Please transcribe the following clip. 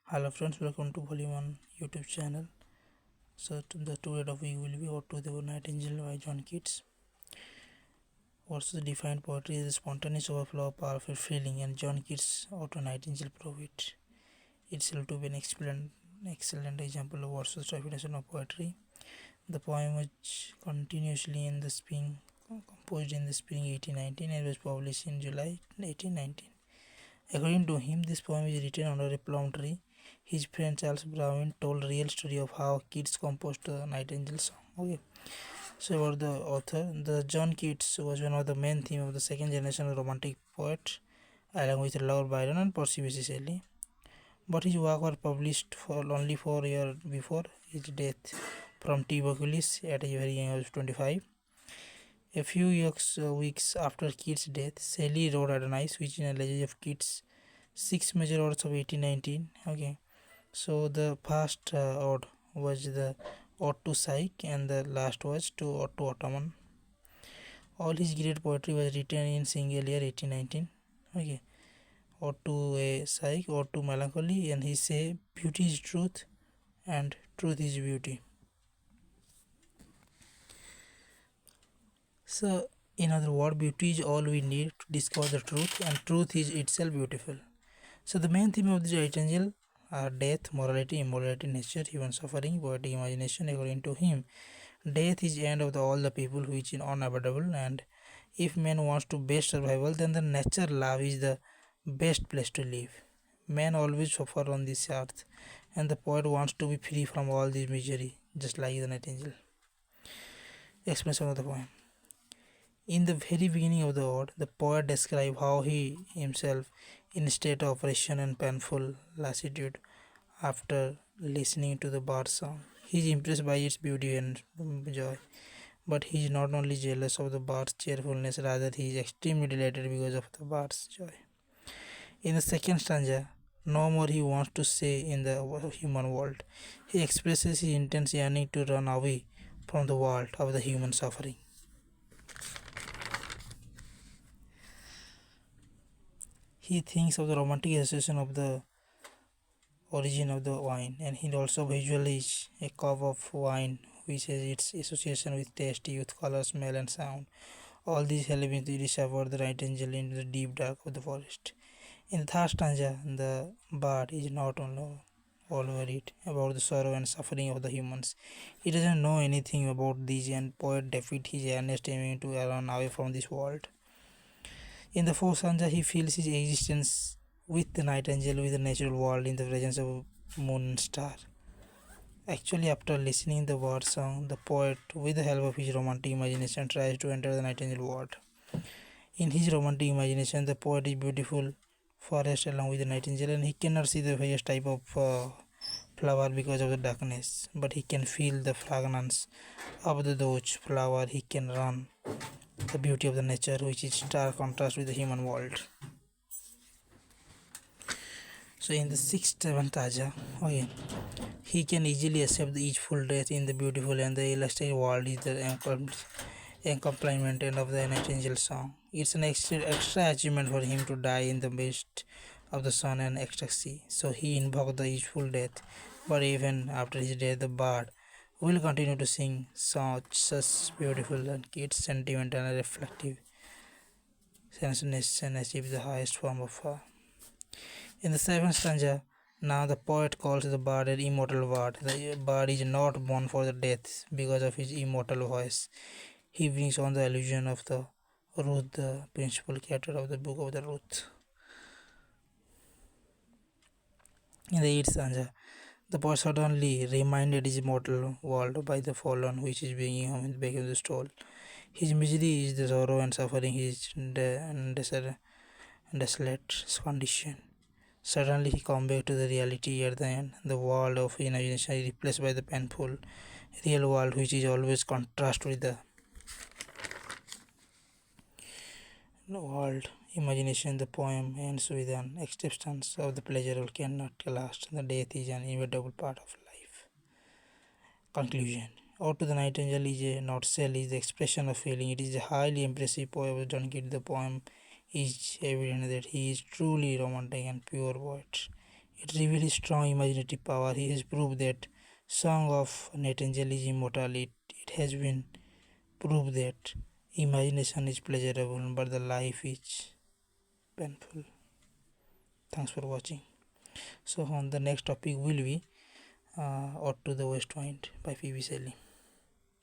Hello friends, welcome to Volume 1 YouTube channel. So the today topic will be Ode to the Nightingale by John Keats. Also defined poetry is the spontaneous overflow of powerful feeling, and John Keats' Ode to Nightingale prove it. Itself to be an excellent example of Wordsworth's definition of poetry. The poem was continuously in the spring composed in the spring 1819 and was published in July 1819. According to him, this poem is written under a plum tree. His friend Charles Browning told a real story of how Keats composed the Nightingale song. Okay. So about the author, the John Keats was one of the main themes of the second generation of Romantic poet, along with Lord Byron and Percy Bysshe Shelley. But his work was published for only 4 years before his death from tuberculosis at a very young age of 25. A few weeks after Keats' death, Shelley wrote Adonais, which is an elegy of Keats' six major odes of 1819. Okay, so the first ode was the Ode to Psyche, and the last was to Ode to Ottoman. All his great poetry was written in single year 1819. Okay, Ode to a Psyche, Ode to Melancholy, and he say beauty is truth, and truth is beauty. So, in other words, beauty is all we need to discover the truth, and truth is itself beautiful. So, the main theme of the Nightingale are death, morality, immorality, nature, human suffering, poetic imagination. According to him, death is the end of all the people, which is unavoidable, and if man wants to best survival, then the nature love is the best place to live. Man always suffer on this earth, and the poet wants to be free from all this misery, just like the Nightingale. Explanation of the poem. In the very beginning of the ode, the poet describes how he himself, in a state of oppression and painful lassitude, after listening to the bird song, he is impressed by its beauty and joy. But he is not only jealous of the bird's cheerfulness, rather he is extremely delighted because of the bird's joy. In the second stanza, no more he wants to stay in the human world. He expresses his intense yearning to run away from the world of the human suffering. He thinks of the romantic association of the origin of the wine, and he also visualizes a cup of wine which has its association with taste, youth, color, smell, and sound. All these help him to discover the Nightingale into the deep dark of the forest. In the third stanza, the bird is not only all worried about the sorrow and suffering of the humans. He doesn't know anything about these, and poet defeats his earnest aiming to run away from this world. In the fourth stanza, he feels his existence with the Nightingale, with the natural world, in the presence of moon and star. Actually, after listening the bird song, the poet, with the help of his romantic imagination, tries to enter the Nightingale world. In his romantic imagination, the poet is beautiful forest along with the Nightingale, and he cannot see the various type of flower because of the darkness, but he can feel the fragrance of those flower. He can run the beauty of the nature, which is stark contrast with the human world. So in the sixth, seventh aja, okay, he can easily accept each full death in the beautiful and the elastic world is the accompaniment of the Nightingale song. It's an extra achievement for him to die in the midst of the sun and ecstasy. So he invoked the each full death, but even after his death, the bird will continue to sing such beautiful and Keats sentimental and reflective sensuousness and achieve the highest form of In the seventh stanza, now the poet calls the bird an immortal bird. The bird is not born for the death because of his immortal voice. He brings on the allusion of the Ruth, the principal character of the book of the Ruth. In the eighth stanza, the poet suddenly reminded his mortal world by the fallen which is bringing him back in the stall. His misery is the sorrow and suffering, his desolate condition. Suddenly he comes back to the reality at the end. The world of imagination is replaced by the painful real world, which is always contrast with the world. Imagination, the poem ends with an acceptance of the pleasurable cannot last. The death is an inevitable part of life. Conclusion. Ode to the Nightingale is a nutshell, is the expression of feeling. It is a highly impressive poem of John Keats. The poem is evident that he is truly romantic and pure poet. It reveals strong imaginative power. He has proved that Song of Nightingale is immortal. It has been proved that imagination is pleasurable, but the life is painful. Thanks for watching. So on the next topic will be Ode to the West Wind by P.B. Shelley.